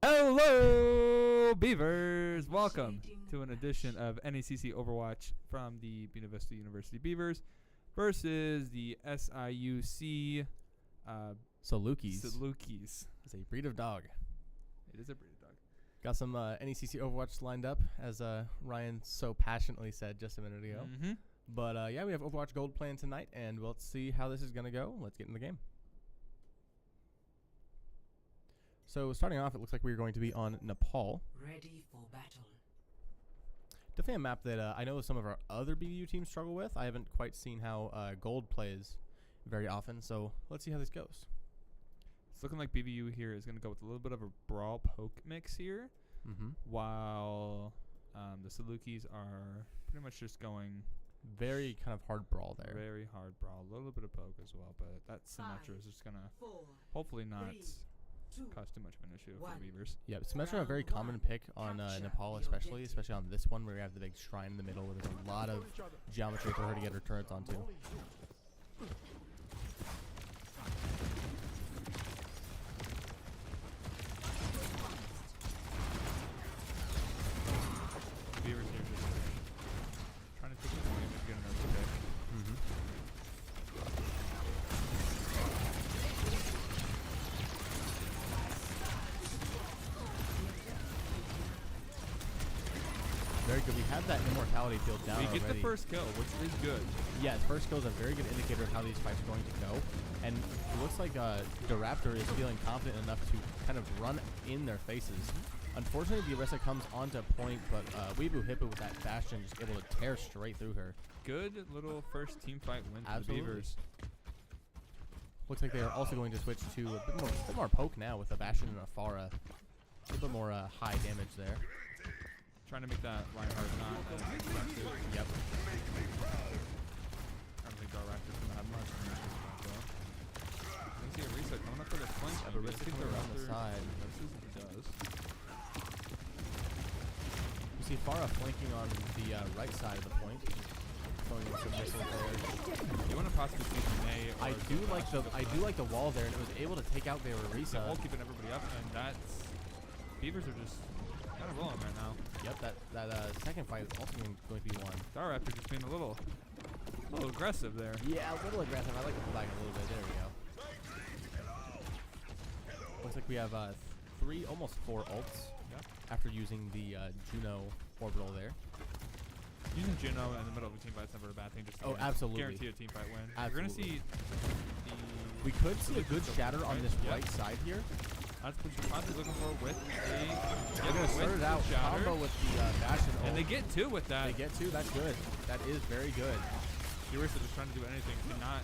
Hello, Beavers! Welcome to an edition of NECC Overwatch from the Buena Vista University Beavers versus the SIUC Sulakis. Sulakis. It's a breed of dog. It is a breed of dog. Got some NECC Overwatch lined up, as Ryan so passionately said just a minute ago. Mm-hmm. But yeah, we have Overwatch Gold planned tonight, and we'll see how this is going to go. Let's get in the game. So starting off, it looks like we're going to be on Nepal. Ready for battle. Definitely a map that I know some of our other BBU teams struggle with. I haven't quite seen how Gold plays very often, so let's see how this goes. It's looking like BBU here is going to go with a little bit of a brawl poke mix here, while the Sulakis are pretty much just going very kind of hard brawl there. Very hard brawl. A little bit of poke as well, but that Symmetra is just going to hopefully not cause too much of an issue for the Beavers. Yeah, Symmetra a very common pick on Nepal, especially on this one where we have the big shrine in the middle where there's a lot of geometry for her to get her turrets onto. Beavers here just trying to take the point and get another pick. Very good. We have that immortality field down We get already. the first kill, which is good. Yeah, the first kill is a very good indicator of how these fights are going to go. And it looks like the Raptor is feeling confident enough to kind of run in their faces. Unfortunately, the Orisa comes onto point, but Weebu hit it with that Bastion, just able to tear straight through her. Good little first team fight win for the Absolutely. Beavers. Looks like they are also going to switch to a bit more poke now with a Bastion and a Pharah. A little bit more high damage there. Trying to make that Reinhardt not aggressive. Yep. I don't think our Raptor's going to have much. I see Orisa coming up for the flank. Yeah, but Orisa coming around the side. He does. You see Pharah flanking on the right side of the point. Throwing in some missiles there. You want to possibly see May? I do like the wall there, and it was able to take out their Orisa. The wall keeping everybody up, and that's Beavers are just kind of rolling right now. Yep, that second fight is also going to be won. Our Raptor just being a little aggressive there. Yeah, a little aggressive. I like to pull back a little bit. There we go. Looks like we have almost four ults after using the Juno orbital there. Using Juno in the middle of a team fight is never a bad thing. Just to absolutely. Guarantee a team fight win. Absolutely. You're going to see we could see a good shatter on this right side here. That's what you're possibly looking for with a They're going to start it out combo with the Bastion ult. And they get two with that. They get two. That's good. That is very good. Viewers are just trying to do anything to not.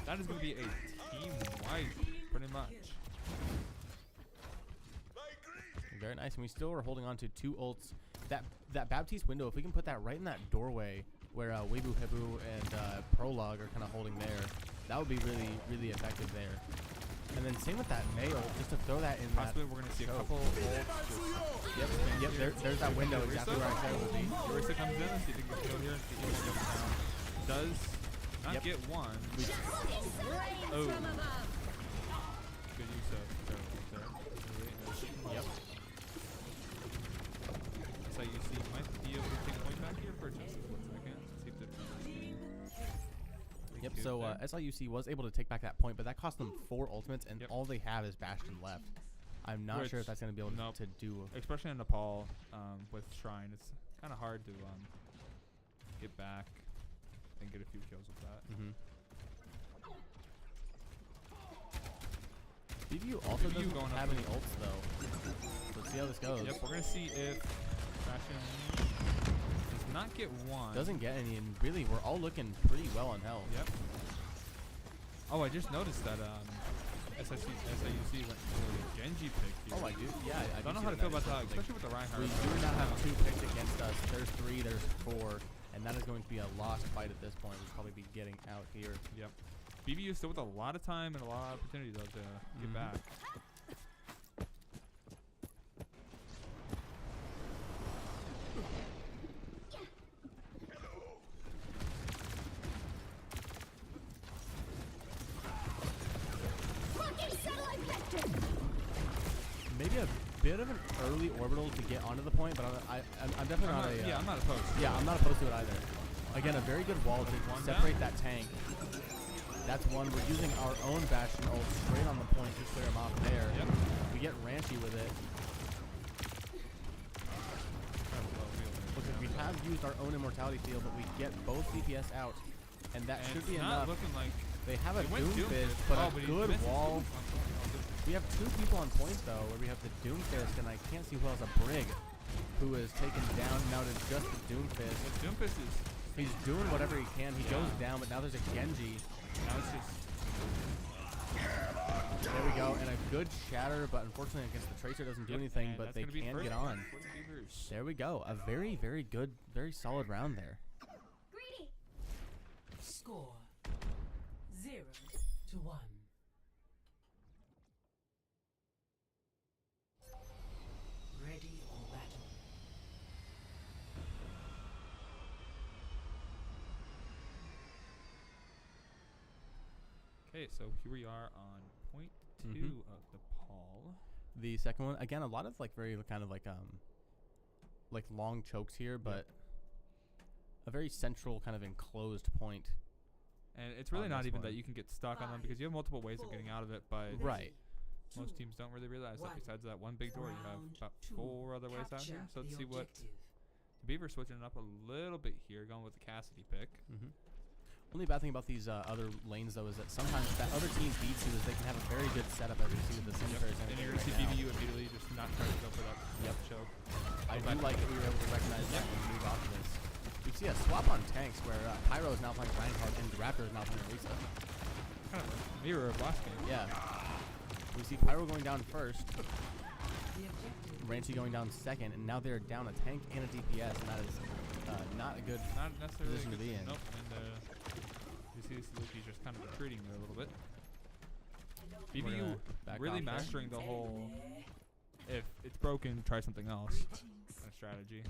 That is going to be a team wipe, pretty much. Very nice. And we still are holding on to two ults. That Baptiste window, if we can put that right in that doorway where Weebu Hibu and Prologue are kind of holding there, that would be really, really effective there. And then same with that May ult, just to throw that in. Possibly we're going to see a couple ults. Yep. There's that window exactly where I said it would be. Orisa comes in. Let's see if he can go here. Does not get one. Oh. Good use of there. Yep. SIUC might be able to take a point back here for just 1 second. Let's see if they're Yep, so SIUC was able to take back that point, but that cost them 4 ultimates, and all they have is Bastion left. I'm not sure if that's going to be able to do. Especially in Nepal with Shrine, it's kind of hard to get back and get a few kills with that. BBU also doesn't have any ults, though. Let's see how this goes. Yep, we're going to see if Bastion does not get one. Doesn't get any, and really, we're all looking pretty well on health. Yep. Oh, I just noticed that SIUC went for the Genji pick here. Oh, I do? Yeah, I don't know how to feel about that, especially with the Reinhardt. We do not have 2 picks against us. There's 3, there's 4, and that is going to be a lost fight at this point. We'll probably be getting out here. Yep. BBU still with a lot of time and a lot of opportunity, though, to get back. Maybe a bit of an early orbital to get onto the point, but I'm definitely not a... yeah, I'm not opposed. Yeah, I'm not opposed to it either. Again, a very good wall to separate that tank. That's one. We're using our own Bastion ult straight on the point to clear him off there. Yep. We get Ranchy with it. Looks like we have used our own Immortality Field, but we get both DPS out. And that should be enough. Looking like they have a Doomfist, but a good wall. We have 2 people on point, though, where we have the Doomfist, and I can't see who else. A Brig, who is taken down now to just the Doomfist. The Doomfist is... He's doing whatever he can. He goes down, but now there's a Genji. Now it's just... There we go, and a good shatter, but unfortunately against the Tracer doesn't do anything, but they can get on. There we go. A very, very good, very solid round there. Score 0-1. Ready for battle. Okay, so here we are on point 2 of the Paul. The second one, again, a lot of like very kind of like long chokes here, but a very central kind of enclosed point. And it's really not even that you can get stuck on them because you have multiple ways of getting out of it, but most teams don't really realize that besides that one big door, you have about 4 other ways out here. So let's see what the Beaver switching it up a little bit here, going with the Cassidy pick. Only bad thing about these other lanes, though, is that sometimes that other team beats you is they can have a very good setup, as you see with the Cemeteries. And you're going to see BBU immediately just not trying to go for that choke. I do like that we were able to recognize that and move off of this. You see a swap on tanks where Pyro is now playing Reinhardt and Raptor is now playing Orisa. Kind of a mirror of last game. Yeah. We see Pyro going down first, Ranchy going down second, and now they're down a tank and a DPS, and that is not a good position to be in. Nope. And you see Sulakis just kind of retreating there a little bit. BBU really mastering the whole, if it's broken, try something else kind of strategy.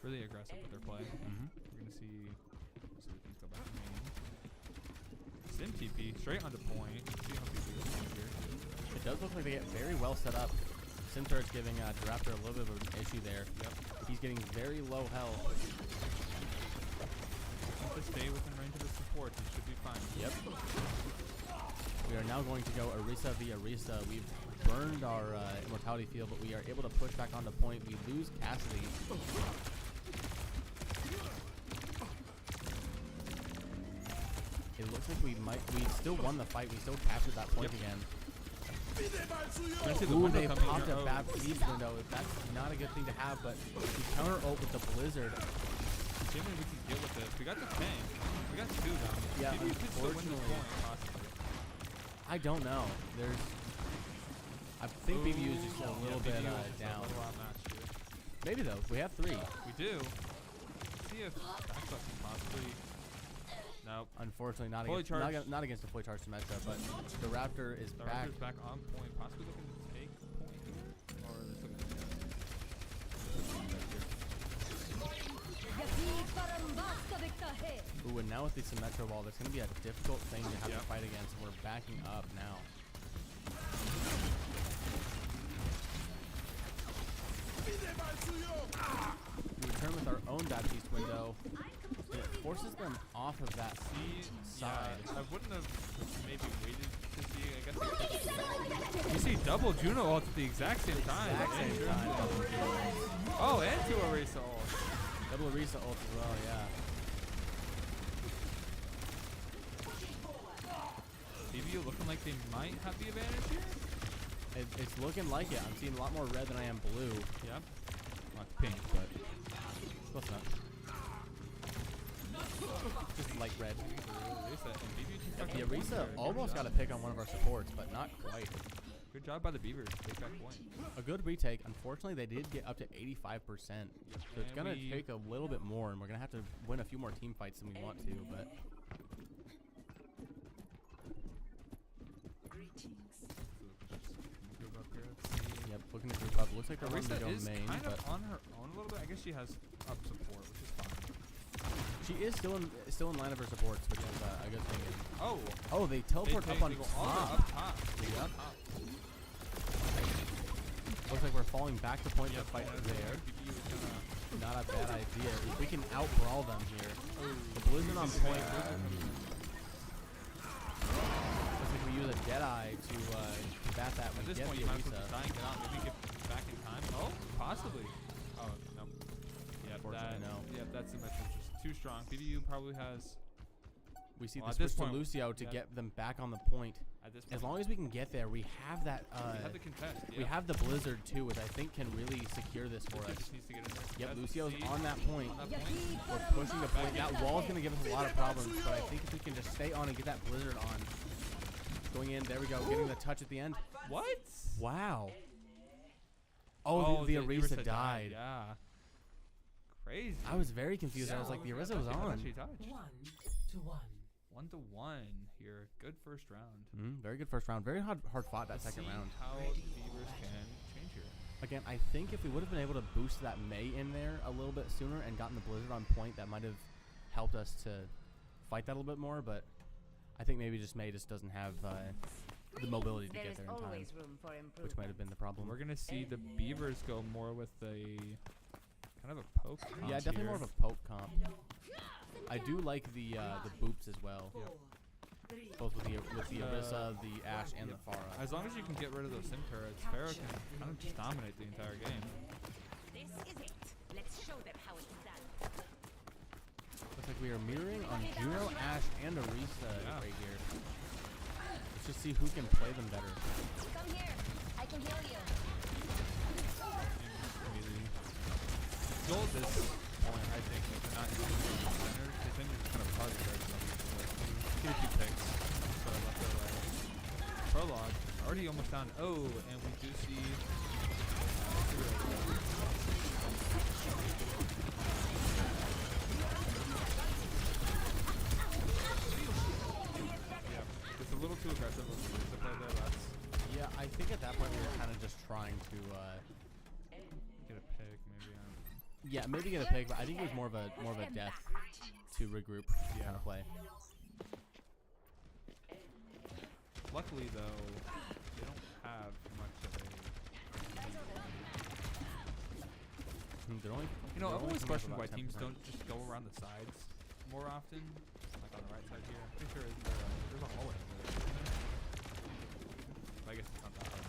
Really aggressive with their play. We're going to see Sulakis go back to main. Sim TP straight onto point. See how BBU is here. It does look like they get very well set up. Simturret's giving Raptor a little bit of an issue there. He's getting very low health. To stay within range of the support, he should be fine. We are now going to go Orisa via Orisa. We've burned our Immortality Field, but we are able to push back onto point. We lose Cassidy. It looks like we still won the fight. We still captured that point again. Ooh, they popped a bad siege window. That's not a good thing to have, but we counter ult with the Blizzard. See if we can deal with this. We got the tank. We got 2 down. Yeah, maybe you could still win this point, possibly. I don't know. I think BBU is just a little bit down. Maybe though. We have 3. We do. Let's see if backup can possibly. Nope. Unfortunately, not against the fully charged Symmetra, but the Raptor is the back. Raptor's back on point, possibly looking to take point. Or they're looking to Ooh, and now with the Symmetra wall, that's going to be a difficult thing to have to fight against. We're backing up now. We return with our own Baptiste window. It forces them off of that side. I wouldn't have maybe waited to see. I guess you see double Juno ult at the exact same time. Oh, and 2 Orisa ult. Double Orisa ult as well, yeah. BBU looking like they might have the advantage here. It's looking like it. I'm seeing a lot more red than I am blue. Yep. Not pink, but close enough. Just light red. The Orisa almost got a pick on one of our supports, but not quite. Good job by the Beavers. Take that point. A good retake. Unfortunately, they did get up to 85%. So it's going to take a little bit more, and we're going to have to win a few more team fights than we want to, but... Yep, looking to group up. Looks like they're going to go main. Kind of on her own a little bit. I guess she has up support, which is fine. She is still in line of her supports, which is a good thing. Oh, they teleport up on top. Up top. Yep. Looks like we're falling back to point. The fight there. Not a bad idea. If we can out-brawl them here. The Blizzard on point. Looks like we use a Deadeye to combat that. At We this get point, the you might as well Arisa. just die and get out. Maybe get back in time. Oh, possibly. Oh, no. Yeah, Unfortunately, no. Yeah, that's too much. It's just too strong. BBU probably has... We see Well, the at this switch to point, Lucio to yeah. get them back on the point. At this point, As long as we can get there, we have that. we have the contest. We have the Blizzard too, which I think can really secure this for Lucio us. just needs to get in there. Yep, Contest, Lucio's see? on that point. On that point. We're pushing the point. That wall's going to give us a lot of problems, but I think if we can just stay on and get that Blizzard on. Going in, there we go, getting the touch at the end. What? Wow. Oh, the Arisa died. Yeah. Crazy. I was very confused. I was like, the Arisa was on. Actually touched. 1-1. 1-1 here. Good first round. Very good first round. Very hard fought that second See round. how the Beavers can change here. Again, I think if we would have been able to boost that May in there a little bit sooner and gotten the Blizzard on point, that might have helped us to fight that a little bit more, but I think maybe just May just doesn't have the mobility to get there in time, which might have been the problem. We're going to see the Beavers go more with a kind of a poke comp Yeah, definitely here. more of a poke comp. I do like the boops as well. Both with the Arisa, the Ashe, and the Pharah. As long as you can get rid of those sim turrets, Pharah can kind of just dominate the entire game. This is it. Let's show them how it's done. Looks like we are mirroring on Juno, Ashe, and Arisa right here. Let's just see who can play them better. Come here. I can heal you. Goal at this point, I think, if they're not using the centers, they tend to kind of target right now. Get a few picks. So left or right. Prologue already almost down. Oh, and we do see. Yeah, it's a little too aggressive to play there. That's Yeah, I think at that point we were kind of just trying to. get a pick maybe. Yeah, maybe get a pick, but I think it was more of a death to regroup kind of play. Luckily, though, they don't have much of a. They're only, You know, I've always coming up questioned why about teams 10%. don't just go around the sides more often, like on the right side here. I'm pretty sure there's a hallway over there. But I guess it's not that hard.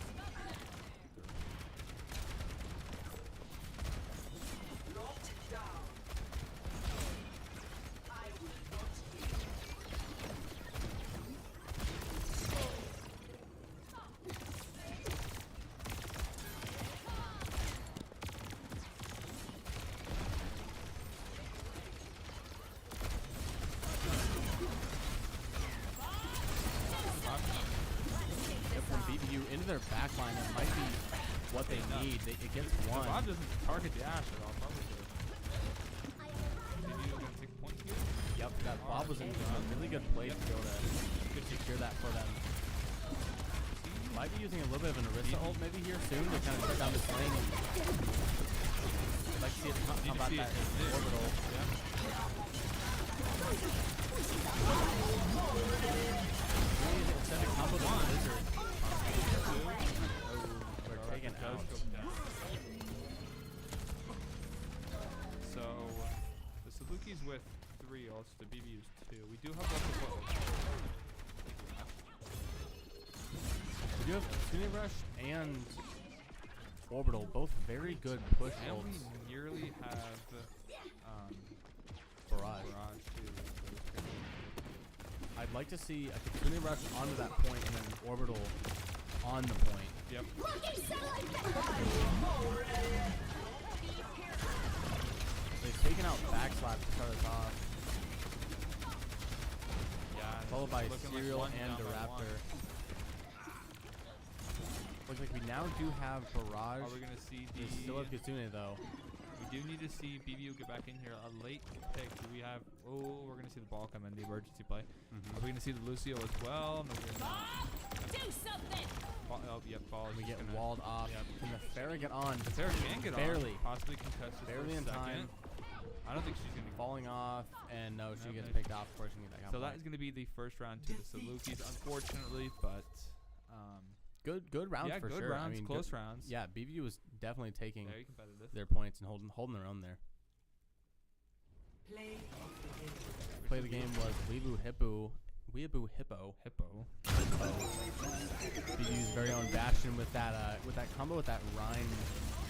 From BBU into their backline, that might be what they need. It gets one. Bob doesn't target the Ashe at all, probably. Maybe you're going to take a point here? Yep, that Bob was in a really good place to be able to secure that for them. Might be using a little bit of an Arisa ult maybe here soon to kind of shut down this lane. I'd like to see it combat that orbital. Instead of combo the Blizzard. We're taken out. So, the Sulakis with 3 ults, the BBU's 2. We do have lots of ults. We do have Tsune Rush and Orbital, both very good push And ults. we nearly have Barrage. too. I'd like to see a Tsune Rush onto that point and then Orbital on the point. Yep. They've taken out backslap to start us off, Yeah. followed by looking like Serial one and down by one. Raptor. Looks like we now do have Barrage. Are we going to see We the... still have Kitsune though. We do need to see BBU get back in here. A late pick. Do we have... Oh, we're going to see the ball come in, the emergency play. Are we going to see the Lucio as well? No, we're not. Do something. Oh, yep, ball. We is get gonna- walled off. Yep. Can the Pharah get on? The Sarah can get Barely. on. Possibly contest this Barely for a in second. time. I don't think she's going to fall. Falling off, and no, she gets Okay. picked off before she can get back on So that point. is going to be the first round to the Sulakis, unfortunately, but Good rounds Yeah, for good sure. rounds, I mean, close rounds. Yeah, BVU was definitely taking Very competitive. their points and holding their own there. Play of the game. Play of the game was Weeaboo Hippo. Hippo. BVU's very own Bastion with that combo with that Rhine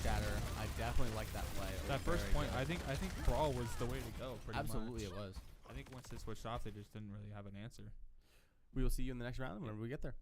shatter. I definitely like that play. That first point, I think Brawl was the way to go. Absolutely, much. It was. I think once they switched off, they just didn't really have an answer. We will see you in the next round whenever we get there.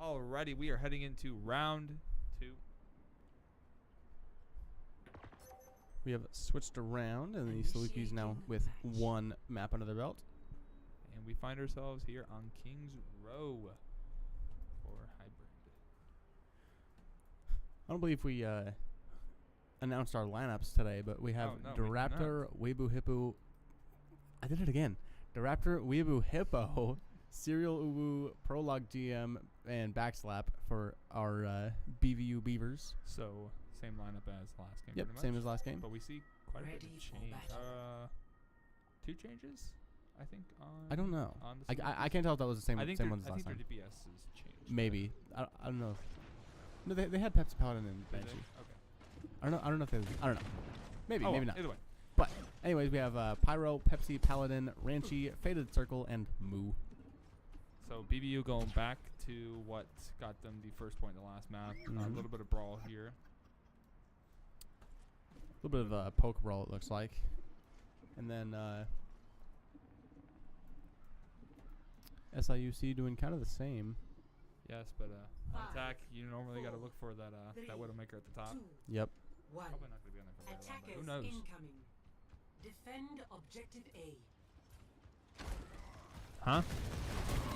Alrighty, we are heading into round 2. We have switched around, and the Sulakis now with 1 map under their belt. And we find ourselves here on Kings Row for hybrid. I don't believe we announced our lineups today, but we have Daraptor, Weibo Hippo. I did it again. Daraptor, Weibo Hippo, Serial Uwu, Prologue GM, and Backslap for our BVU Beavers. So same lineup as last game. Yep, same as last game. But we see quite a bit of change. 2 changes, I think. I don't know. On I can't tell if that was the same one as last time. I think their DPS is changed. Maybe. I don't know. No, they had Pepsi Paladin and Banshee. Okay. I don't know if they. I don't know. Maybe, maybe not. Either way. But anyways, we have Pyro, Pepsi, Paladin, Ranchi, Faded Circle, and Moo. So BBU going back to what got them the first point in the last map. A little bit of brawl here. A little bit of a poke brawl, it looks like. And then SIUC doing kind of the same. Yes, but on attack, you normally got to look for that Widowmaker at the top. Yep. Probably not going to be on there for very long, but who Attackers knows? incoming. Defend objective A. Huh?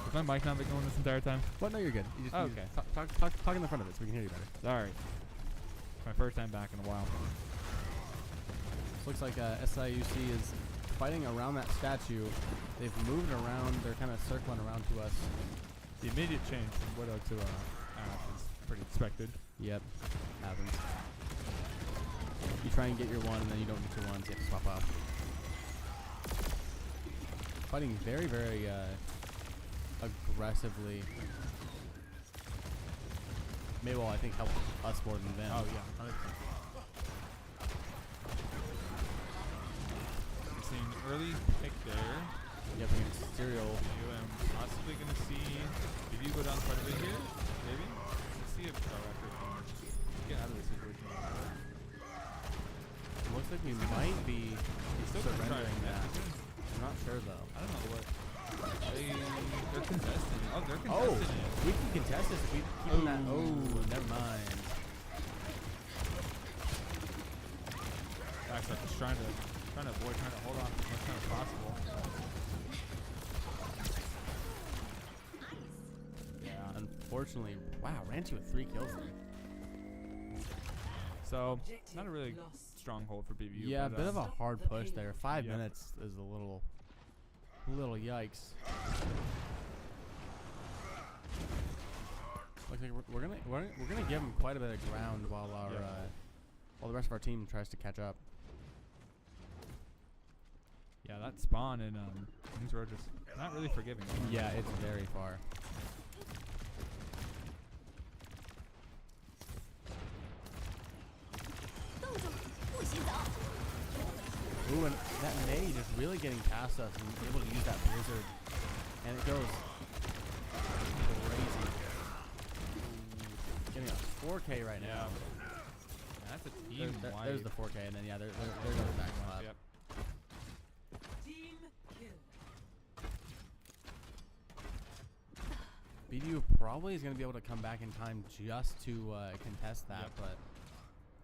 Has my mic not been going this entire time? What? No, you're good. You just Okay. talk in the front of it so we can hear you better. Sorry. It's my first time back in a while. This looks like SIUC is fighting around that statue. They've moved around. They're kind of circling around to us. The immediate change from Widow to Ash is pretty expected. Yep. Happens. You try and get your 1, and then you don't get your 1, so you have to swap off. Fighting very, very aggressively. Maywell, I think, helped us more than them. Oh, yeah. 100%. I'm seeing early pick there. Yep, against Serial. I'm possibly going to see if you go down quite a bit here. Maybe. Let's see if Daraptor can get out of this situation. It looks like we might be surrendering that. I'm not sure, though. I don't know what. They're contesting. Oh, they're contesting Oh, it. we can contest this if we keep that. Oh, never mind. Backslap is trying to avoid, trying to hold on as much time as possible. Yeah, unfortunately, wow, Ranchi with 3 kills there. So, not a really stronghold for BBU. Yeah, a but, bit of a hard push there. 5 Yep. minutes is a little yikes. Looks like we're gonna give them quite a bit of ground while while the rest of our team tries to catch up. Yeah, that spawn in Kings Row just not really forgiving. Yeah, it's very far. Ooh, and that May just really getting past us and able to use that blizzard, and it goes crazy. Getting a 4K right now. That's a team wipe. There's the 4K, and then yeah, there's the back slap. Yep. Team kill. BDU probably is going to be able to come back in time just to contest that, Yep. but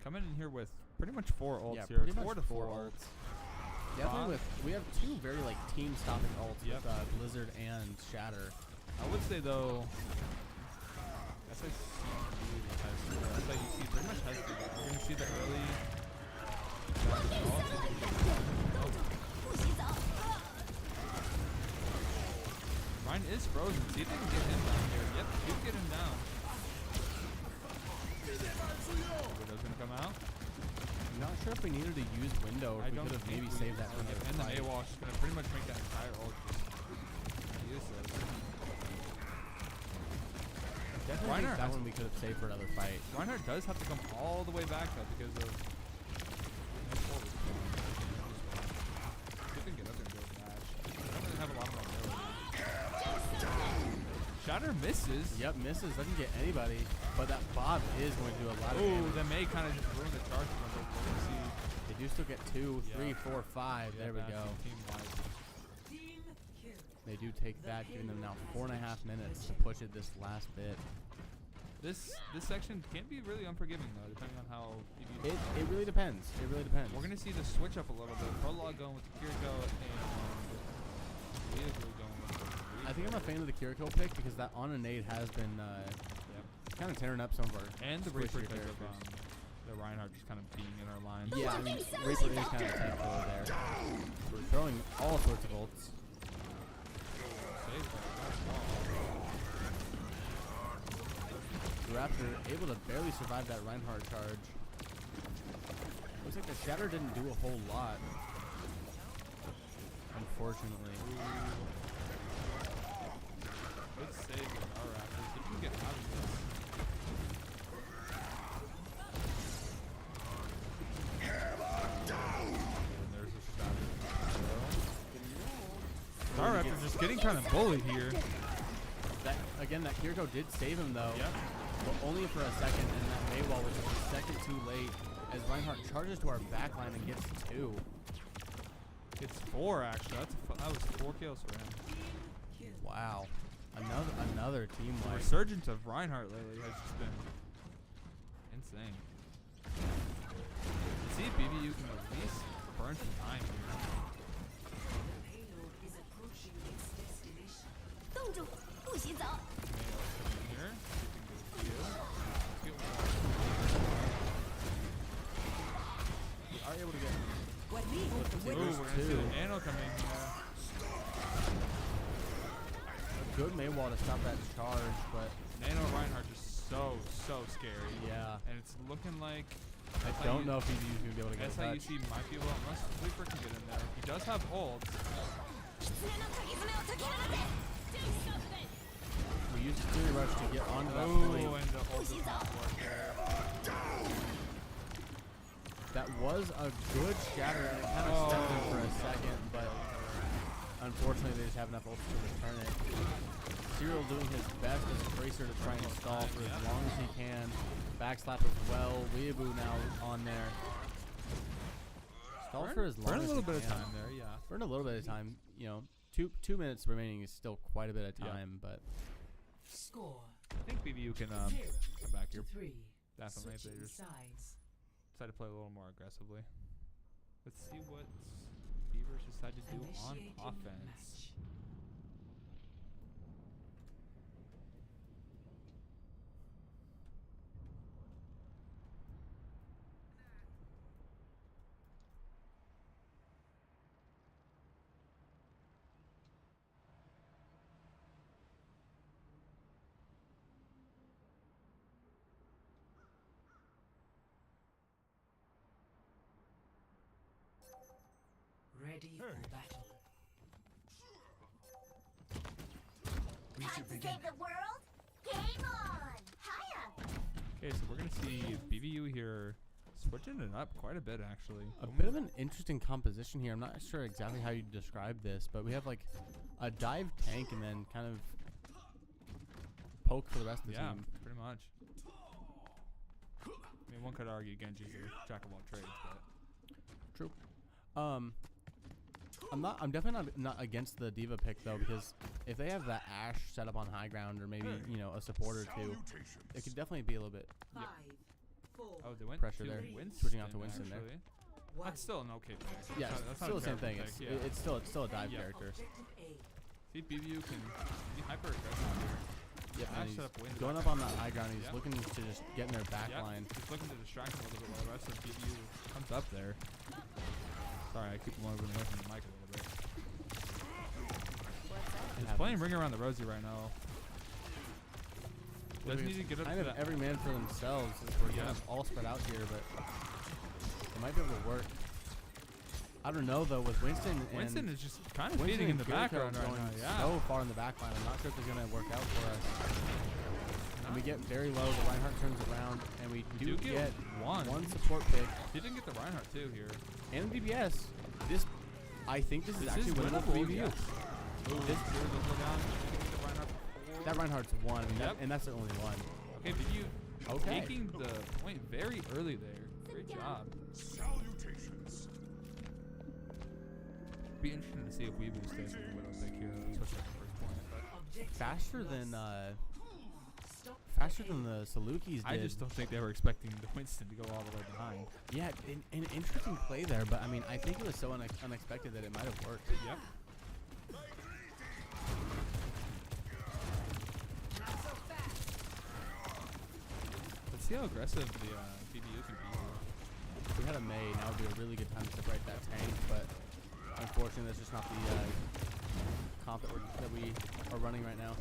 Coming in here with pretty much 4 ults yeah, here. pretty It's much 4 to 4 4. ults. Definitely we have 2 very like team stopping ults Yep. with Blizzard and Shatter. I would say though, SIUC pretty much has to. You're going to see the early. Ryan is frozen. See if they can get him down here. Yep, do get him down. Widow's going to come out. I'm not sure if we needed to use Window or if we could have maybe saved that for another And then fight. AWOL is going to pretty much make that entire ult just useless. Definitely Reinhardt think that has- one we could have saved for another fight. Reinhardt does have to come all the way back though because of. See if they can get up there and go dash. They don't really have a lot of mobility. Shatter misses. Yep, misses, doesn't get anybody, but that Bob is going to do a lot of Oh, damage. that may kind of just ruin the charge. We're going to see. They do still get 2, 3, Yeah. 4, 5. Yeah, There we that's go. the team wide. Team kill. They do take that, giving them now 4.5 minutes to push it this last bit. This section can be really unforgiving though, depending on how you It really depends. It really depends. We're gonna see the switch up a little bit. Prologue going with the Kiriko and Weeaboo going with the I think I'm a fan of the Kiriko pick because that on a nade has been kind of tearing up some of our and the Reaper squishier because of characters. the Reinhardt just kind of being in our line. Yeah, I mean, Reaper is kind of a tank killer there. We're throwing all sorts of ults. Saved by that wall. The Raptor able to barely survive that Reinhardt charge. Looks like the Shatter didn't do a whole lot, unfortunately. Good save with our Raptors. If you can get out of this. And there's a Shatter. Our Raptors just getting kind of bullied here. That again, that Kiriko did save him though. Yep. But only for a second, and that Maywall was just a second too late as Reinhardt charges to our backline and gets 2. It's 4 actually. That was 4 kills for him. Wow. Another team The wipe. resurgence of Reinhardt lately has just been insane. Let's see if BBU can at least burn some time here. Payload is approaching its destination. 冻住，不许走。 Here, see if we can get a kill. Get one. We are able to get Ooh, we're gonna see the nano come in here. a good Maywall to stop that charge, but Nano Reinhardt just so scary. yeah. And it's looking like I don't know if he's going to be able to get a touch. SIUC might be able, unless Sleeper can get in there. He does have ult. We used Fury Rush to get onto that Oh, point. and the ult does not work there. That was a good Shatter, and it kind of stepped in for a second, but unfortunately they just have enough ults to return it. Cyril doing his best as a Tracer to try and stall for as long as he can. Backslap as well. Weeaboo now on there. Stall for as long Burn as a little he bit of can. time there, yeah. Burn a little bit of time. You know, two minutes remaining is still quite a bit of time, but Score I think BBU can 0 come back to here. 3. Definitely if they Switching just sides. decide to play a little more aggressively. Let's see what Beavers decide to do on Initiating offense. match. Ready for battle. We Time should to begin. save the world. Game on. Hiya. Okay, so we're gonna see BBU here switching it up quite a bit actually. a bit of an interesting composition here. I'm not sure exactly how you describe this, but we have like a dive tank and then kind of poke for the rest of the Yeah, team. pretty much. I mean, one could argue Genji's a jack of all trades, but True. I'm definitely not against the Diva pick though, because if they have that Ashe set up on high ground or maybe a support or two, it could definitely be a little bit 5, 4, oh, they went Pressure to there. Winston, Switching out to Winston there. actually. 1. That's still an okay pick. yeah, That's it's not still a the same terrible thing. pick, It's still a dive Yeah. character. Objective A. See if BBU can be hyper aggressive here. Yep, Ashe and set he's up Winston. going up on that high ground. He's Yep. looking to just get in their back Yep, line. he's looking to distract him a little bit while the rest of BBU comes up there. Sorry, I keep moving away from the mic a little bit. He's playing Ring Around the Rosie right now. Does need to get up kind to of that. every man for themselves as we're kind of all spread out here, but it might be able to work. I don't know though with Winston and Winston is just kind of Winston feeding in and the Kiriko background right going now. Yeah. so far in the back line. I'm not sure if it's gonna work out for us. And we get very low. The Reinhardt turns around, and we You do do get one one. support pick He didn't get the Reinhardt too here. and DPS. I think this is This actually is winnable for winnable, BBU. yes. Ooh, This- here goes the down. He didn't get the Reinhardt before. That Reinhardt's one, I mean, Yep. and that's the only one. Okay, BBU Okay. taking the point very early there. Great job. Salutations. be interesting to see if Weebu stays with the Widow pick here, especially at the first point. But faster than the Sulakis did. I just don't think they were expecting the Winston to go all the way behind. Yeah, an interesting play there, but I mean, I think it was so unexpected that it might have worked. Yep. Let's see how aggressive the BBU can be. If we had a May, now would be a really good time to separate that tank, but unfortunately, that's just not the comp that we are running right now.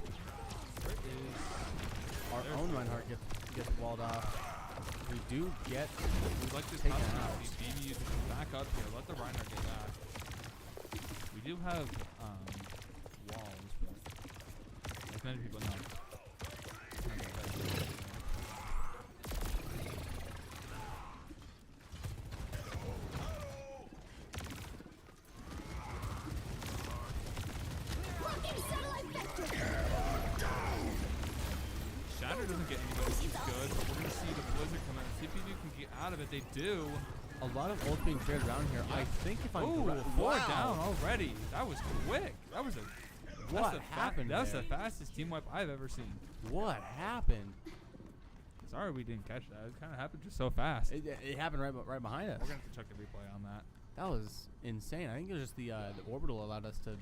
Our own Reinhardt gets walled off. We do get We'd like to taken out. BBU to come back up here. Let the Reinhardt get back. We do have walls, but as many people know. Shatter doesn't get anybody too good, but we're going to see the Blizzard come out. See if BBU can get out of it. They do. A lot of ults being shared around here. Yeah. I think if I'm Ooh, correct, 4 wow. down already. That was quick. That was What happened That's there? the fastest team wipe I've ever seen. What happened? Sorry we didn't catch that. It kind of happened just so fast. It happened right behind us. We're going to have to check the replay on that. That was insane. I think it was just the orbital allowed us to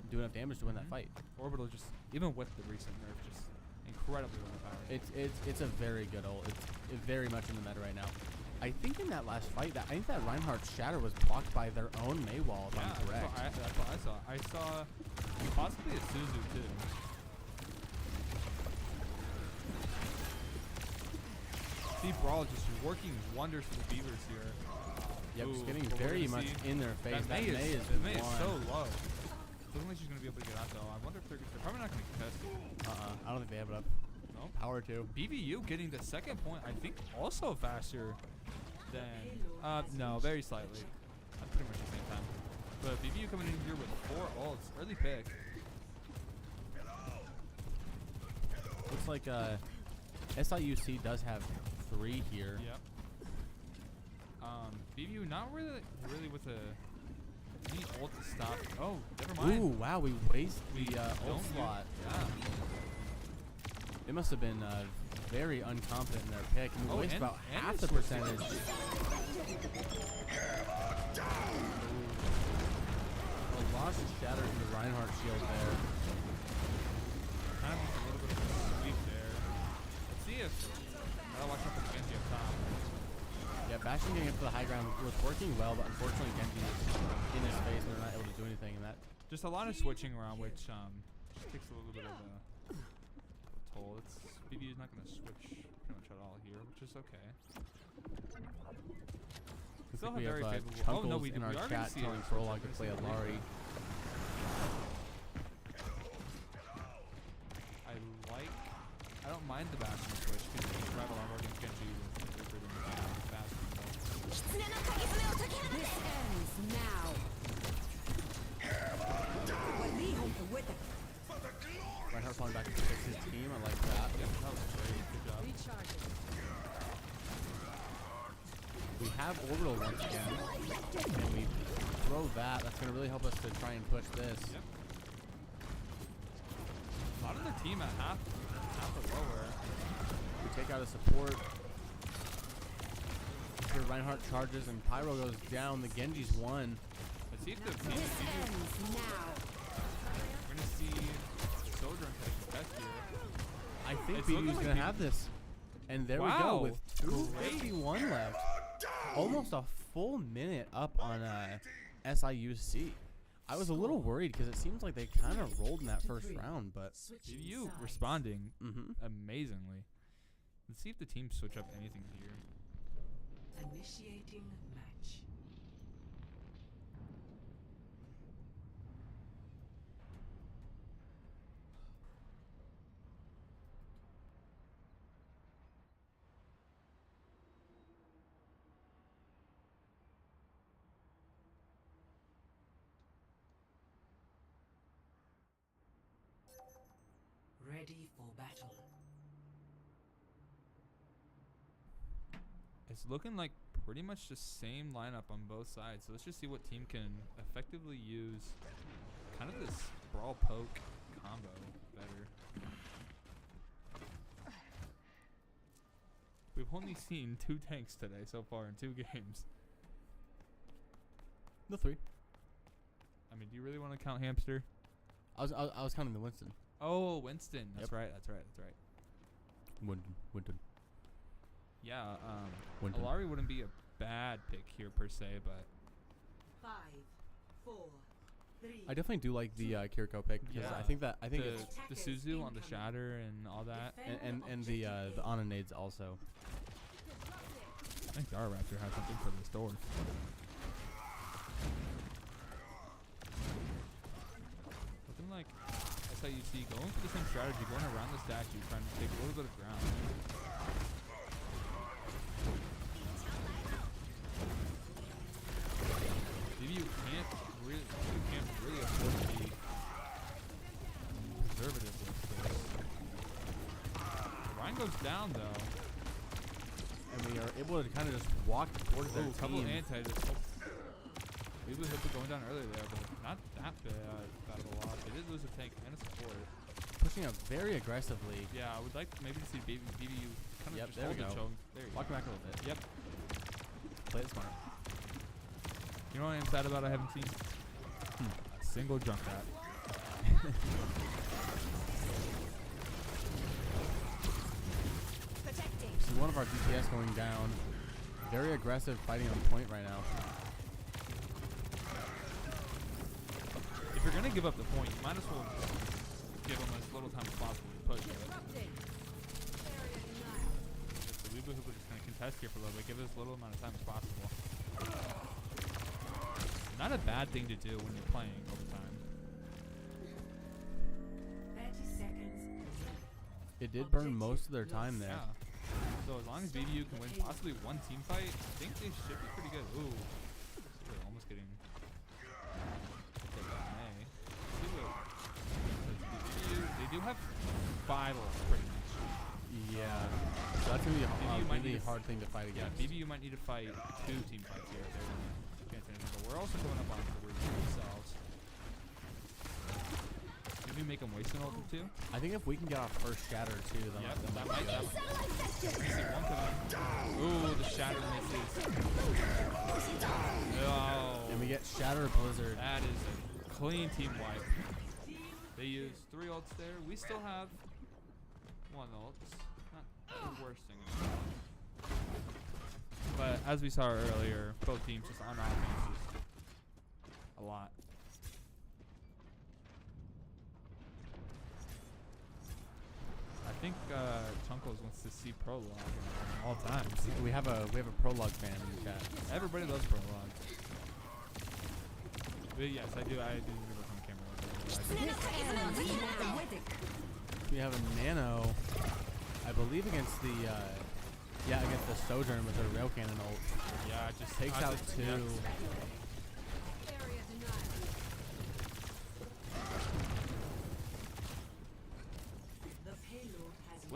do enough damage to win that fight. Orbital just, even with the recent nerf, just incredibly overpowered. It's a very good ult. It's very much in the meta right now. I think in that last fight, I think that Reinhardt's shatter was blocked by their own May wall, if I'm correct. That's what I saw. I saw possibly a Suzu too. Steve Brawl just working wonders for the Beavers here. Yep, Ooh, just getting but we're very gonna much see in their face. That May is one. so low. Doesn't think she's gonna be able to get out though. I wonder if they're probably not gonna contest it. I don't think they have enough No. power to. BBU getting the second point, I think also faster than no, very slightly. Pretty much the same time. But BBU coming in here with 4 ults, early pick. Looks like SIUC does have 3 here. Yep. BBU not really with any ult to stop. Oh, never mind. Ooh, wow, we waste the don't ult slot. Yeah. They must have been very unconfident in their pick. And we waste about and half they the switched percentage. A lost shatter in the Reinhardt shield there. Kind of just a little bit of a sweep there. Let's see if I'll watch out for Genji up top. Yeah, Bastion getting up to the high ground was working well, but unfortunately Genji is in his face and they're not able to do anything in that. Just a lot of switching around, which just takes a little bit of a toll. BBU is not going to switch pretty much at all here, which is okay. Still have We very have favorable. Oh no, Chunkles we in our are going chat to see telling it. Prolog to play Alari. I don't mind the Bastion switch because you can rival armor against Genji with Wizard and Bastion. This ends now. Reinhardt falling back to fix his team. I like that. Yep, that was great. Good job. Recharging. We have orbital once again, and we throw that. That's going to really help us to try and push this. Yep. A lot of the team at half or lower. We take out a support. Here Reinhardt charges and Pyro goes down. The Genji's won. Let's see if the This ends now. we're gonna see Soldier and take the test here. I think It's BBU's looking going like to have this. And there we Wow. go with 2:51 left. Almost a full minute up on SIUC. I was a little worried because it seems like they kind of rolled in that first round, but BBU responding mm-hmm. amazingly. Let's see if the teams switch up anything here. Initiating match. Ready for battle. It's looking like pretty much the same lineup on both sides. So let's just see what team can effectively use kind of this brawl poke combo better. We've only seen 2 tanks today so far in 2 games. No, 3. I mean, do you really want to count Hamster? I was counting the Winston. Oh, Winston. That's Yep. right. That's right. That's right. Winston. Yeah. Winston. Alari wouldn't be a bad pick here per se, but 5, 4, 3. I definitely do like the Kiriko pick because Yeah. I think the it's Suzu on the Shatter and all that. and the Ana nades also. I think our Raptor has something for this door. Looking like SIUC going for the same strategy, going around the statue, trying to take a little bit of ground. You can't really afford to be conservative with this. Ryan goes down though. And we are able to kind of just walk towards their Ooh, couple team. anti-just. Maybe we going down earlier there, but not that bad of a loss. They did lose a tank and a support. Pushing up very aggressively. Yeah, I would like maybe to see BBU kind of just there we hold the go. choke. There you Walk go. back a little bit. Yep. Play it smart. You know what I'm sad about? I haven't seen a single jump at. Protecting. See one of our DPS going down. Very aggressive fighting on point right now. If you're gonna give up the point, you might as well give them as little time as possible to push it. So Weeble Hooper just gonna contest here for a little bit, give it as little amount of time as possible. Not a bad thing to do when you're playing over time. 30 seconds. It did burn most of their time there. Yeah. So as long as BBU can win possibly one team fight, I think they should be pretty good. Ooh. They're almost getting They do have 5 pretty much. Yeah. So that's going to be a really need hard thing to fight Yeah, against. BBU might need to fight 2 team fights here if they're going to chance anything. But we're also going up on 3 themselves. Maybe make them waste an ult or 2. I think if we can get our first shatter too, then Yep, then that we'll might. be good. One to them. Ooh, the shatter misses. Oh. And we get Shatter Blizzard. That is a clean team wipe. They used 3 ults there. We still have 1 ult. Not the worst thing. But as we saw earlier, both teams just on offense just a lot. I think Chunkles wants to see Prologue at all times. We have a Prologue fan in the chat. Everybody loves Prologue. But yes, I do remember from camera. We have a Nano, I believe against the against the Sojourn with her rail cannon ult. Yeah, it just Takes out 2. Yep.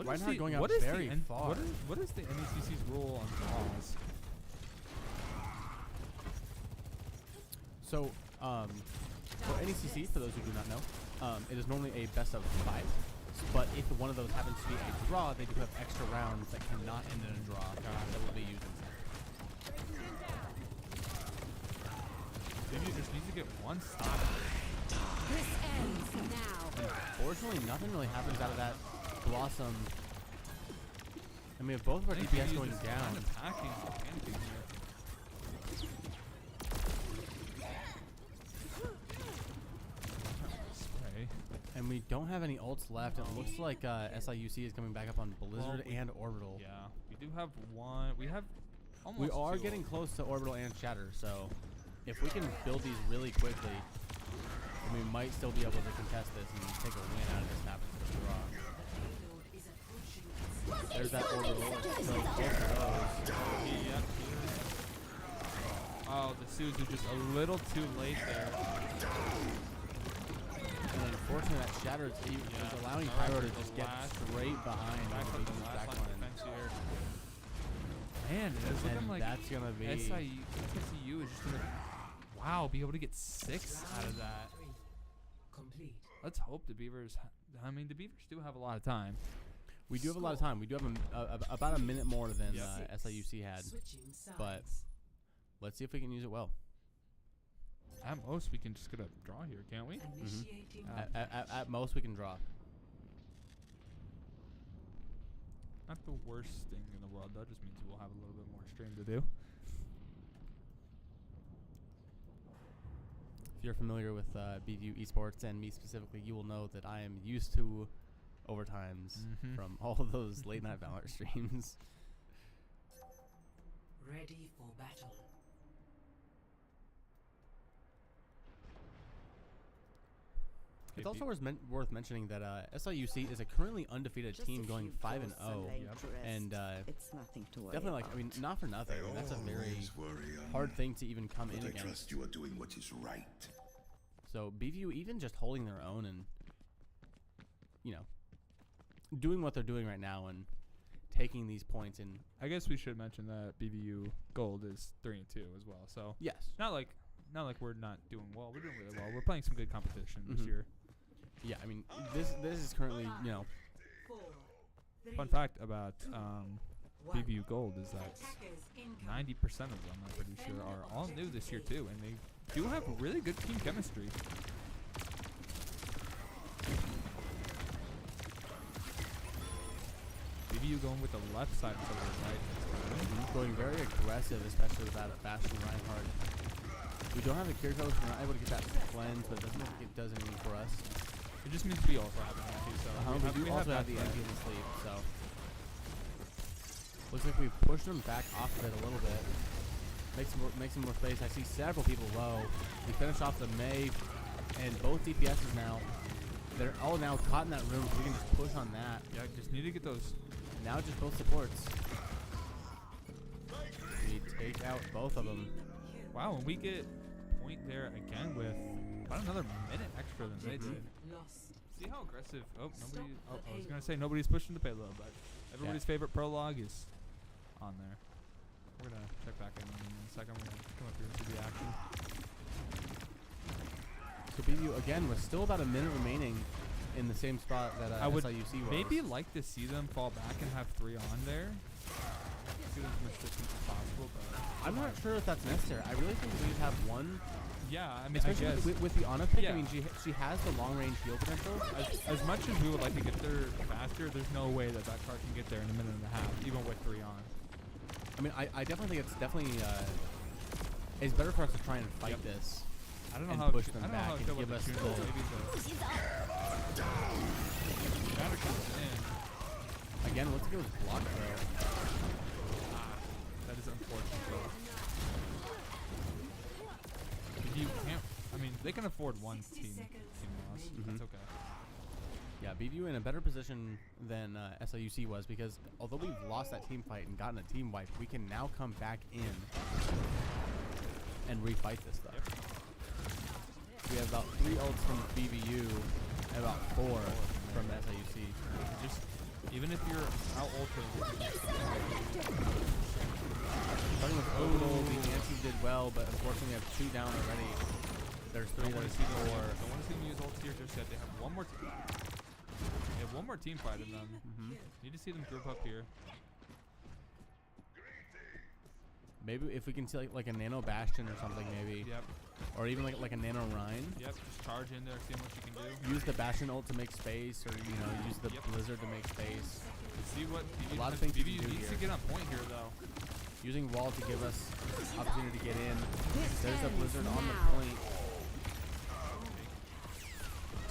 Reinhardt going out very far. What is the NECC's rule on draws? So, for NECC, for those who do not know, it is normally a best of 5. But if one of those happens to be a draw, they do have extra rounds that cannot end in a draw that will be used instead. Maybe you just need to get 1 stop. This ends now. Unfortunately, nothing really happens out of that Blossom. And we have both of our I think DPS BBU going just down. kind of panicking here. Spray. And we don't have any ults left. It looks like SIUC is coming back up on Blizzard and Orbital. Yeah, we do have 1. We have almost We are 2 getting ults. close to Orbital and Shatter, so if we can build these really quickly, then we might still be able to contest this and take a win out of this map instead of draw. There's that Orbital. So both of those. Yep. Oh, the Suzu just a little too late there. And unfortunately, that Shatter is allowing Pyro to just get straight behind. Back when from we the use last line of backline. defense here. Man, it's looking And like that's going to be... SIU is just going to, wow, be able to get 6 out of that. Complete. Let's hope the Beavers, I mean, the Beavers do have a lot of time. We do have a lot of time. We do have about a minute more than Yeah. SIUC had. Switching But sides. let's see if we can use it well. At most, we can just get a draw here, can't we? Initiating. At most, we can draw. Not the worst thing in the world. That just means we'll have a little bit more stream to do. If you're familiar with BVU Esports and me specifically, you will know that I am used to overtimes from all of those late night Valorant streams. Ready for battle. It's also worth mentioning that SIUC is a currently undefeated team going 5-0, and It's nothing to worry definitely about. I mean, not for nothing. That's a very hard thing to even come in I against. trust you are doing what is right. So BVU even just holding their own and, you know, doing what they're doing right now and taking these points and I guess we should mention that BVU Gold is 3-2 as well. So yes. not like we're not doing well. We're doing really well. We're playing some good competition this year. Yeah, I mean, this is currently, you know, 4, 3, Fun fact about 1. BVU Gold is that Attackers incoming. 90% of them, I'm pretty sure, are all new this year too, and they do have really good team chemistry. BVU going with the left side instead of the right. going very aggressive, especially with that Bastion Reinhardt. We don't have the cure codes, we're not able to get that cleanse, but it doesn't look like it does anything for us. It just means we also have an anti, so We do also have the that empty in the sleep, so. Looks like we've pushed them back off of it a little bit. Make some more space. I see several people low. We finish off the May, and both DPSs now, they're all now caught in that room, so we can just push on that. Yeah, just need to get those. Now just both supports. We take out both of them. Wow, and we get point there again with about another minute extra than they did. Lost. See how aggressive? Oh, nobody. Oh, I was gonna say nobody's pushing the payload, but everybody's favorite prologue is on there. We're gonna check back in a second. We're gonna come up here and see the action. So BVU again with still about a minute remaining in the same spot that I would SIUC was. maybe like to see them fall back and have 3 on there. Get as much distance as possible, but I'm not sure if that's necessary. I really think we have one. yeah, I mean, Especially I guess with the Ana pick, Yeah. I mean, she has the long range heal potential. as much as we would like to get there faster, there's no way that card can get there in a minute and a half, even with 3 on. I mean, I definitely think it's definitly it's better for us to try and fight this. I don't know And how push I them don't know back how I and feel give about us the the- Juno. Maybe the batter comes in. Again, looks like it was blocked though. That is unfortunate. Though. You can't. I mean, they can afford one 60 team seconds loss. remaining. That's okay. Yeah, BVU in a better position than SIUC was because although we've lost that team fight and gotten a team wipe, we can now come back in and refight this stuff. We have about 3 ults from BVU and about 4 from SIUC. Just even if you're out ultra, Starting with Odal, the Nancy did well, but unfortunately we have 2 down already. There's 3, don't want there's to see 4. Don't want to see them use ults here just yet. They have one more. They have one more team fight in them. Need to see them group up here. Maybe if we can see like a Nano Bastion or something maybe. Yep. Or even like a Nano Rhine. Yep. Just charge in there, seeing what you can do. Use the Bastion ult to make space or, you know, use the Yep. Blizzard to make space. See what A lot of things you can do needs to here. get on point here though. Using wall to give us opportunity to get in. There's a Blizzard on the now. point.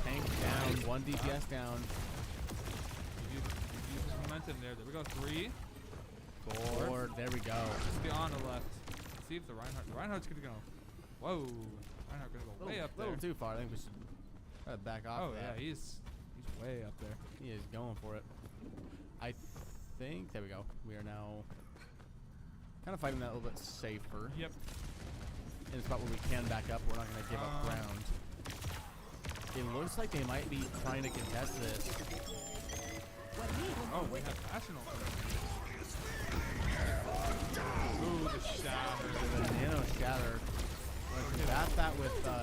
Tank down, 1 DPS down. Use some momentum there. There we go. 3, 4. There we go. Just get on the left. Let's see if the Reinhardt's gonna go. Whoa. Reinhardt gonna go way up A there. little too far. I think we should back off. Oh of yeah, that. he's way up there. He is going for it. I think there we go. We are now kind of fighting that a little bit safer. Yep. In a spot where we can back up. We're not going to give up ground. It looks like they might be trying to contest this. Oh, we have Passional. Ooh, the shatter. The nano shatter. We're going to combat that with Not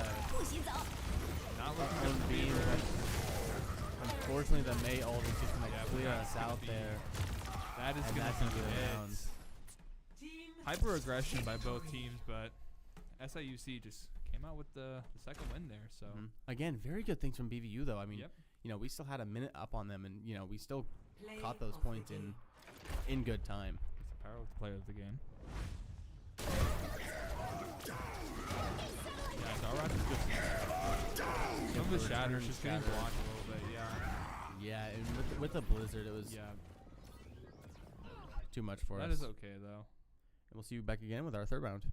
our looking own good for beam. Beaver. Unfortunately, the May ult is just going Yeah, to clear that's us gonna out be- there. That is And going that's to gonna be be the it. round. Team Hyper aggression by both teams, but SIUC just came out with the second win there. So Again, very good things from BVU, though. I mean, Yep. you know, we still had a minute up on them, and, you know, we still play caught those of the points game. in good time. it's the power of the player of the game. Yeah, Dalrax is just some of the shatters just getting Shatter. blocked a little bit. Yeah, Yeah, and with the blizzard, it was yeah, too much for that us. is okay though. And we'll see you back again with our third round.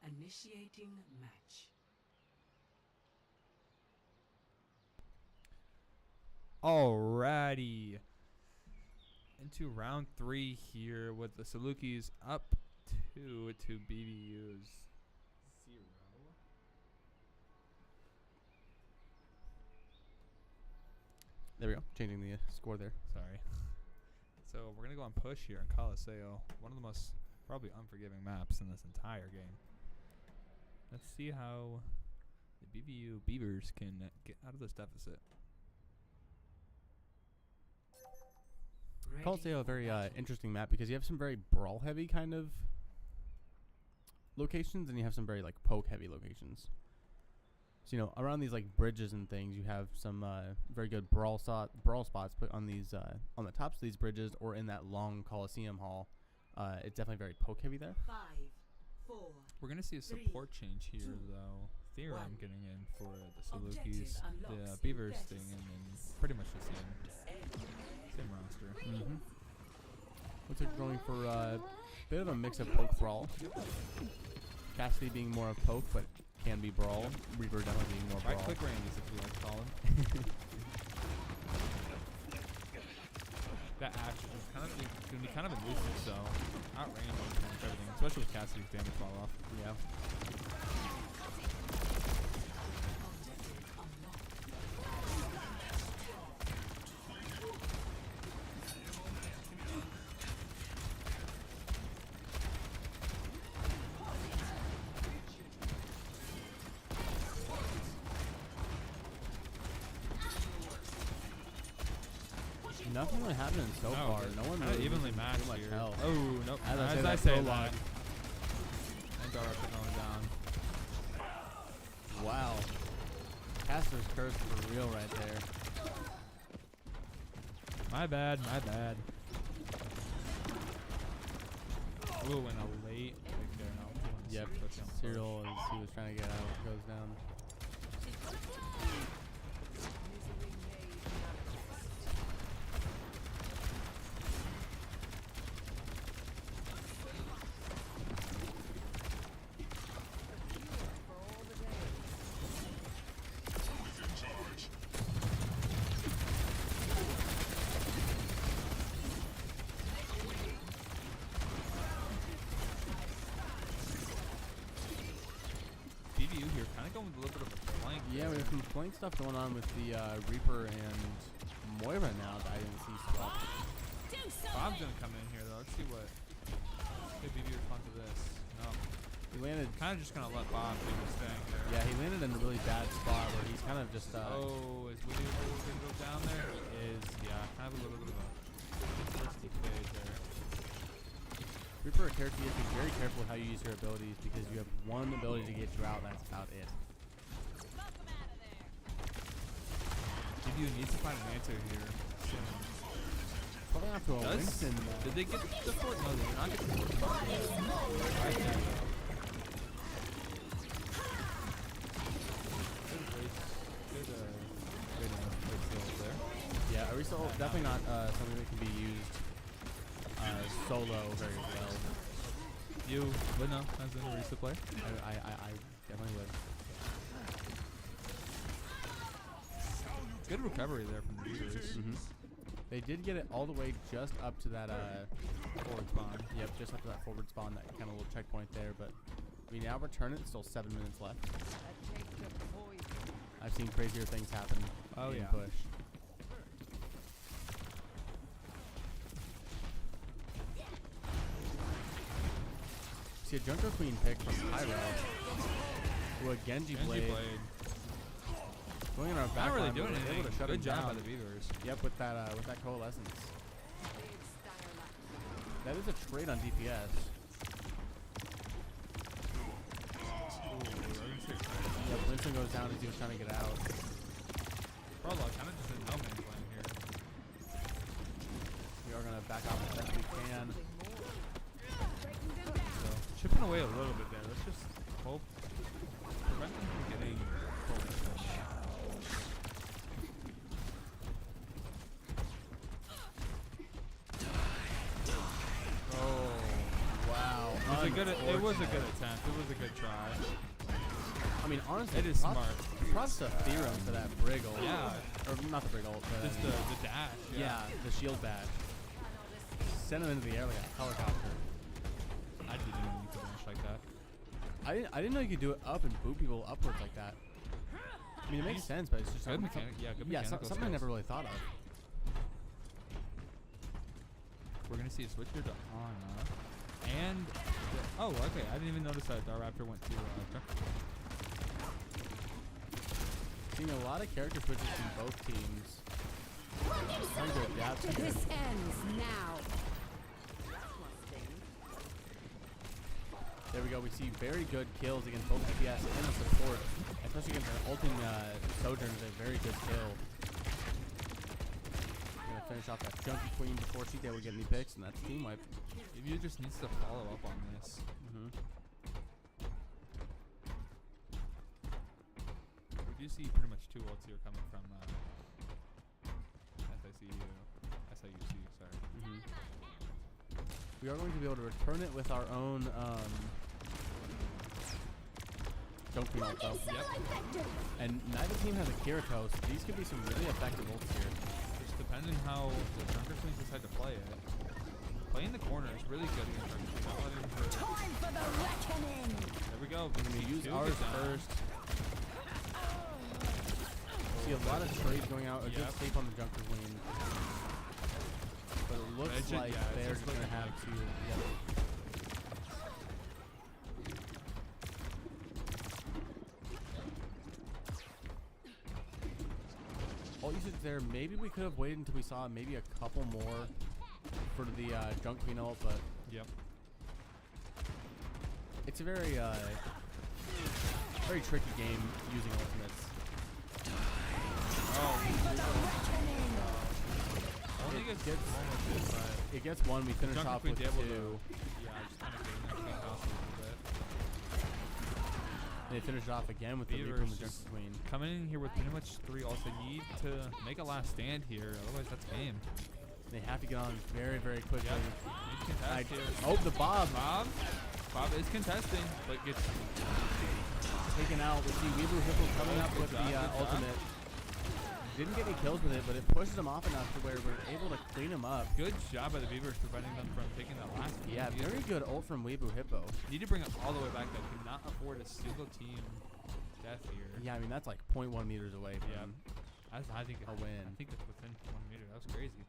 Initiating match. Alrighty, into round 3 here with the Sulakis up 2 to BBU's 0. There we go. Changing the score there. Sorry. So we're gonna go on push here in Coliseo, one of the most probably unforgiving maps in this entire game. Let's see how the BVU Beavers can get out of this deficit. Coliseo a very interesting map because you have some very brawl heavy kind of locations, and you have some very like poke heavy locations. So, you know, around these like bridges and things, you have some very good brawl spots put on these on the tops of these bridges or in that long Coliseum hall. It's definitely very poke heavy there. 5, 4. We're gonna see a support change here, though. Theorem getting in for the Sulakis, the Beavers staying in pretty much the same roster. Looks like we're going for a bit of a mix of poke brawl. Cassidy being more of poke, but can be brawl. Reaper definitely being more brawl. Right click Randy's if you like to call him. That action is kind of gonna be kind of elusive, so outrange on pretty much everything, especially with Cassidy's damage fall off. Yeah. Nothing really happening so far. No one really evenly matched much here. hell. Oh, nope. As I say that. And Dark going down. Wow. Caster's curse for real right there. My bad. Ooh, and a late pick there. No, Yep. Cyril, as he was trying to get out, goes down. BVU here kind of going with a little bit of a flank. Yeah, we have some flank stuff going on with the Reaper and Moira now that I didn't see swap. Bob's gonna come in here though. Let's see what BVU responds to this. No. He landed. Kind of just gonna let Bob do his thing there. Yeah, he landed in a really bad spot where he's kind of just. Oh, is Woody gonna go down there? He is. Yeah, kind of a little bit of a thirsty phase there. Reaper, a character you have to be very careful with how you use your abilities because you have one ability to get you out, and that's about it. BVU needs to find an answer here soon. Probably have to a Winston. Did they get the fort? No, they did not get the fort. Right there, though. Good there. Yeah, Arisa definitely not something that can be used solo very well. You would know as an Arisa player? I definitely would. Good recovery there from the Beavers. They did get it all the way just up to that Forward spawn. Yep, just up to that forward spawn, that kind of little checkpoint there. But we now return it. Still 7 minutes left. I've seen crazier things happen. Oh in yeah. Push. See a Junker Queen pick from Pyro. Who a Genji Blade. Going in our back Not really line, doing but we're anything. able to shut Good him job down. by the Beavers. Yep, with that coalescence. That is a trade on DPS. Yep, Winston goes down as he was trying to get out. Prologue kind of just in no man's land here. We are going to back off as best we can. So chipping away a little bit there. Let's just hope prevent them from getting It was a good attempt. It was a good try. I mean, honestly, it is smart. Props to Theorem for that Briggle. Yeah. Or not the Briggle, but just the dash. Yeah, the shield bash. Send him into the air like a helicopter. I didn't even need to dash like that. I didn't know you could do it up and boot people upwards like that. mean, it makes sense, but it's just good mechanic. Yeah, good mechanical something I never really thought of. We're gonna see a switch here to Ana, and oh, okay, I didn't even notice that Dar Raptor went to. Seeing a lot of character switches from both teams. Trying to adapt here. This ends now. There we go. We see very good kills against both FPS and the support, especially against our ulting Sojourn is a very good kill. Gonna finish off that Junkie Queen before she's able to get any picks, and that's team wipe. Maybe just needs to follow up on this. We do see pretty much 2 ults here coming from SIUC, sorry. We are going to be able to return it with our own Junk Queen ult though. Yep. And neither team has a Kiriko, so these could be some really effective ults here. Just depending how the Junker Queens decide to play it. Playing the corner is really good against Junker Queen. Not letting her. Time for the reckoning. There we go. We're going to use ours first. See a lot of trades going out. A good escape on the Junker Queen. But it looks like they're just going to have to. All usage there. Maybe we could have waited until we saw maybe a couple more for the Junk Queen ult, but it's a very very tricky game using ultimates. It gets one. We finish off with 2. Yeah, just kind of getting that Queen house a little bit. They finish it off again with the Reaper and the Junker Queen. Coming in here with pretty much 3 ults. They need to make a last stand here, otherwise that's game. They have to get on very, very quickly. Oh, the Bob. Bob is contesting, but gets taken out. We see Weebu Hippo coming up with the ultimate. Didn't get any kills with it, but it pushes him off enough to where we're able to clean him up. Good job by the Beavers preventing them from taking that last kill. Yeah, very good ult from Weebu Hippo. Need to bring it all the way back though. Cannot afford a single team death here. Yeah, I mean that's like 0.1 meters away from I think a win. I think it's within 1 meter. That was crazy.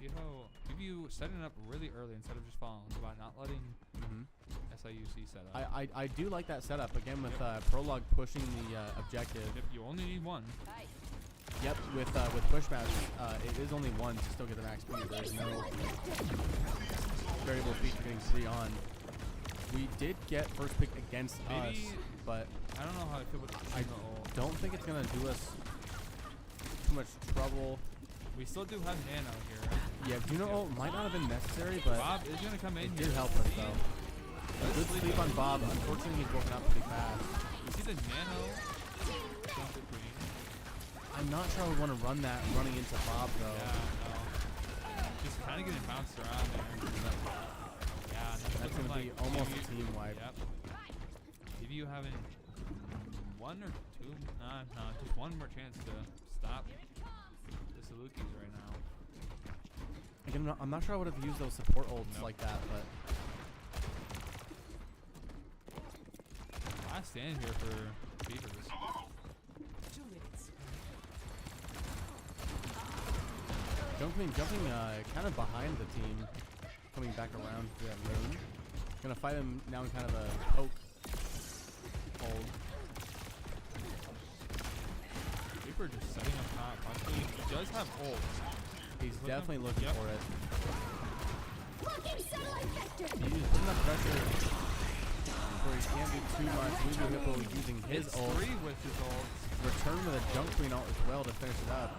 See how you setting it up really early instead of just following by not letting SIUC set up. I do like that setup again with Prologue pushing the objective. Yep, you only need 1. Yep, with push maps, it is only 1 to still get the max speed. There's no variable speed for getting 3 on. We did get first pick against us, but I don't know how I feel with the don't think it's gonna do us too much trouble. We still do have Nano here. Yeah, Juno ult might not have been necessary, but Bob is gonna come in. It did help us though. Good sleep on Bob. Unfortunately, he's woken up pretty fast. You see the Nano? I'm not sure I would want to run that running into Bob though. Yeah, no. Just kind of getting bounced around there. Yeah, that's gonna be almost a team wipe. Yep. If you having 1 or 2, no, just 1 more chance to stop the Sulakis right now. Again, I'm not sure I would have used those support ults like that, but last stand here for Beavers. 2 minutes. Jumping kind of behind the team, coming back around to that moon. Gonna fight him now in kind of a poke hold. Reaper just setting up top. Honestly, he does have ult. He's definitely looking for it. Blocking satellite vector. He's putting up pressure where he can't do too much. Weebu Hippo using his ult. 3 with his ult. Return with a Junk Queen ult as well to finish it up.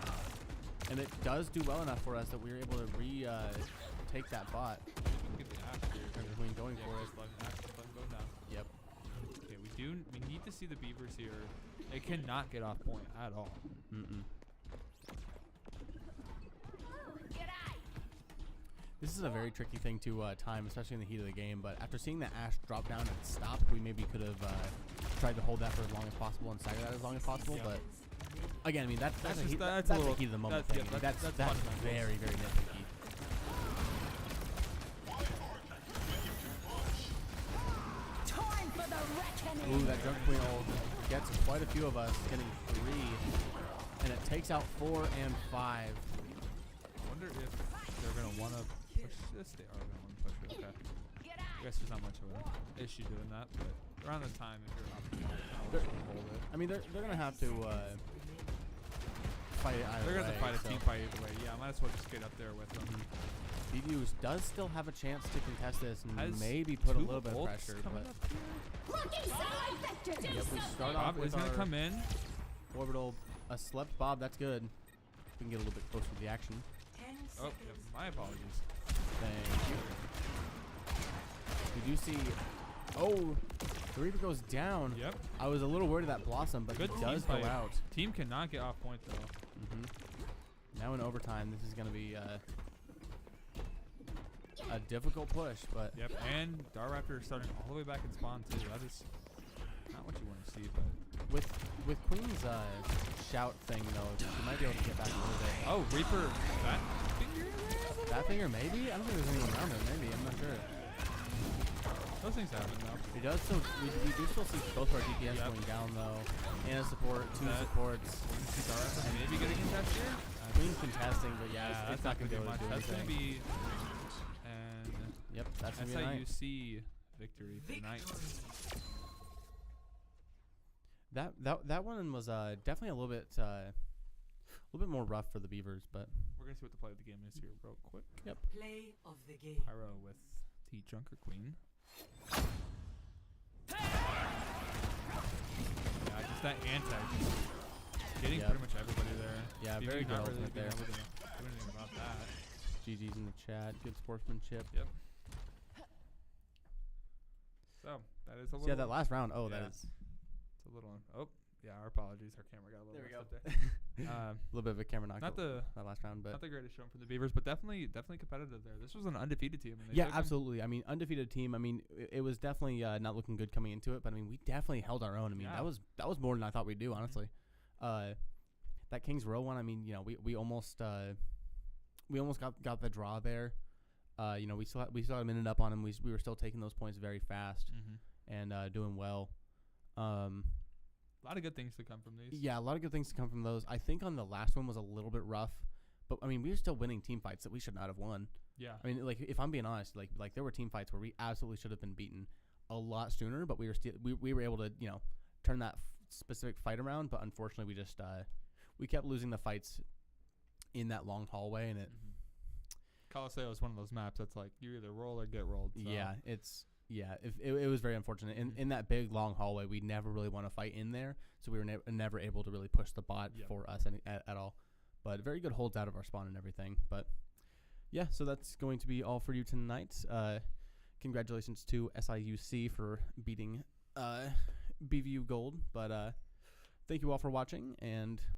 And it does do well enough for us that we were able to take that bot. Get the Ash here. Junker Queen going for it. Go down. Yep. Okay, we need to see the Beavers here. It cannot get off point at all. This is a very tricky thing to time, especially in the heat of the game. But after seeing the Ash drop down and stop, we maybe could have tried to hold that for as long as possible and stagger that as long as possible. But again, I mean that's a heat of the moment thing. That's very, very nitpicky. Time for the reckoning. Ooh, that Junk Queen ult. gets quite a few of us, getting 3, and it takes out 4 and 5. I wonder if they're going to want to push this. They are going to want to push it. Okay. I guess there's not much of an issue doing that, but around the time, if you're up, hold it. I mean, they're going to have to fight it either way. They're going to have to fight a team fight either way. Yeah, I might as well just get up there with them. BBU does still have a chance to contest this and Has maybe put a little bit of pressure. But yep, we start off Bob with is going to come in. Orbital, a slept Bob. That's good. We can get a little bit closer to the action. Oh, yeah, my apologies. Thank you. Did you see? Oh, the Reaper goes down. Yep. I was a little worried of that Blossom, but Good he does go fight. out. Team cannot get off point, though. Now in overtime, this is going to be a difficult push, but Yep, and Darraptor starting all the way back in spawn, too. That is not what you want to see, but... with Queen's shout thing, though, you might be able to get back a little bit. Oh, Reaper, that finger? That finger, maybe? I don't think there's anyone around there, maybe. I'm not sure. Those things happen, though. He does still, we do still see both of our DPS going down, though. And a support, 2 supports. Maybe getting a contest here? Queen's contesting, but yeah, that's it's not going to be able much. to do That's going to anything. be... And... Yep, that's going to be a night. SIUC victory for night. That one was definitely a little bit more rough for the Beavers, but We're going to see what the play of the game is here real quick. Yep. Play of the game. Pyro with T Junker Queen. Yeah, just that anti. Getting Yep. pretty much everybody there. Yeah, BB very good not really ultimate being there. able to do anything about that. GG's in the chat. Good sportsmanship. Yep. So, that is a little... So yeah, that last round. Oh, yeah. that is It's a little... Oh, yeah, our apologies. Our camera got a little There we messed go. up there. a little bit of a camera knock. Not the... that last round, but Not the greatest showing from the Beavers, but definitely competitive there. This was an undefeated team. And they yeah, took them. absolutely. I mean, undefeated team. I mean, it was definitely not looking good coming into it, but I mean, we definitely held our own. I mean, Yeah. that was more than I thought we'd do, honestly. That Kings Row one. I mean, you know, we almost got the draw there. You know, we still had a minute up on him. We were still taking those points very fast and doing well. A lot of good things to come from these. Yeah, a lot of good things to come from those. I think on the last one was a little bit rough, but I mean, we were still winning team fights that we should not have won. Yeah. I mean, like, if I'm being honest, like there were team fights where we absolutely should have been beaten a lot sooner, but we were still we were able to, you know, turn that specific fight around. But unfortunately, we just we kept losing the fights in that long hallway, and it. Coliseo is one of those maps that's like you either roll or get rolled. So. Yeah, it was very unfortunate. In that big long hallway, we never really want to fight in there, so we were never able to really push the bot for us at all. But very good holds out of our spawn and everything. But yeah, so that's going to be all for you tonight. Congratulations to SIUC for beating BVU Gold. But thank you all for watching, and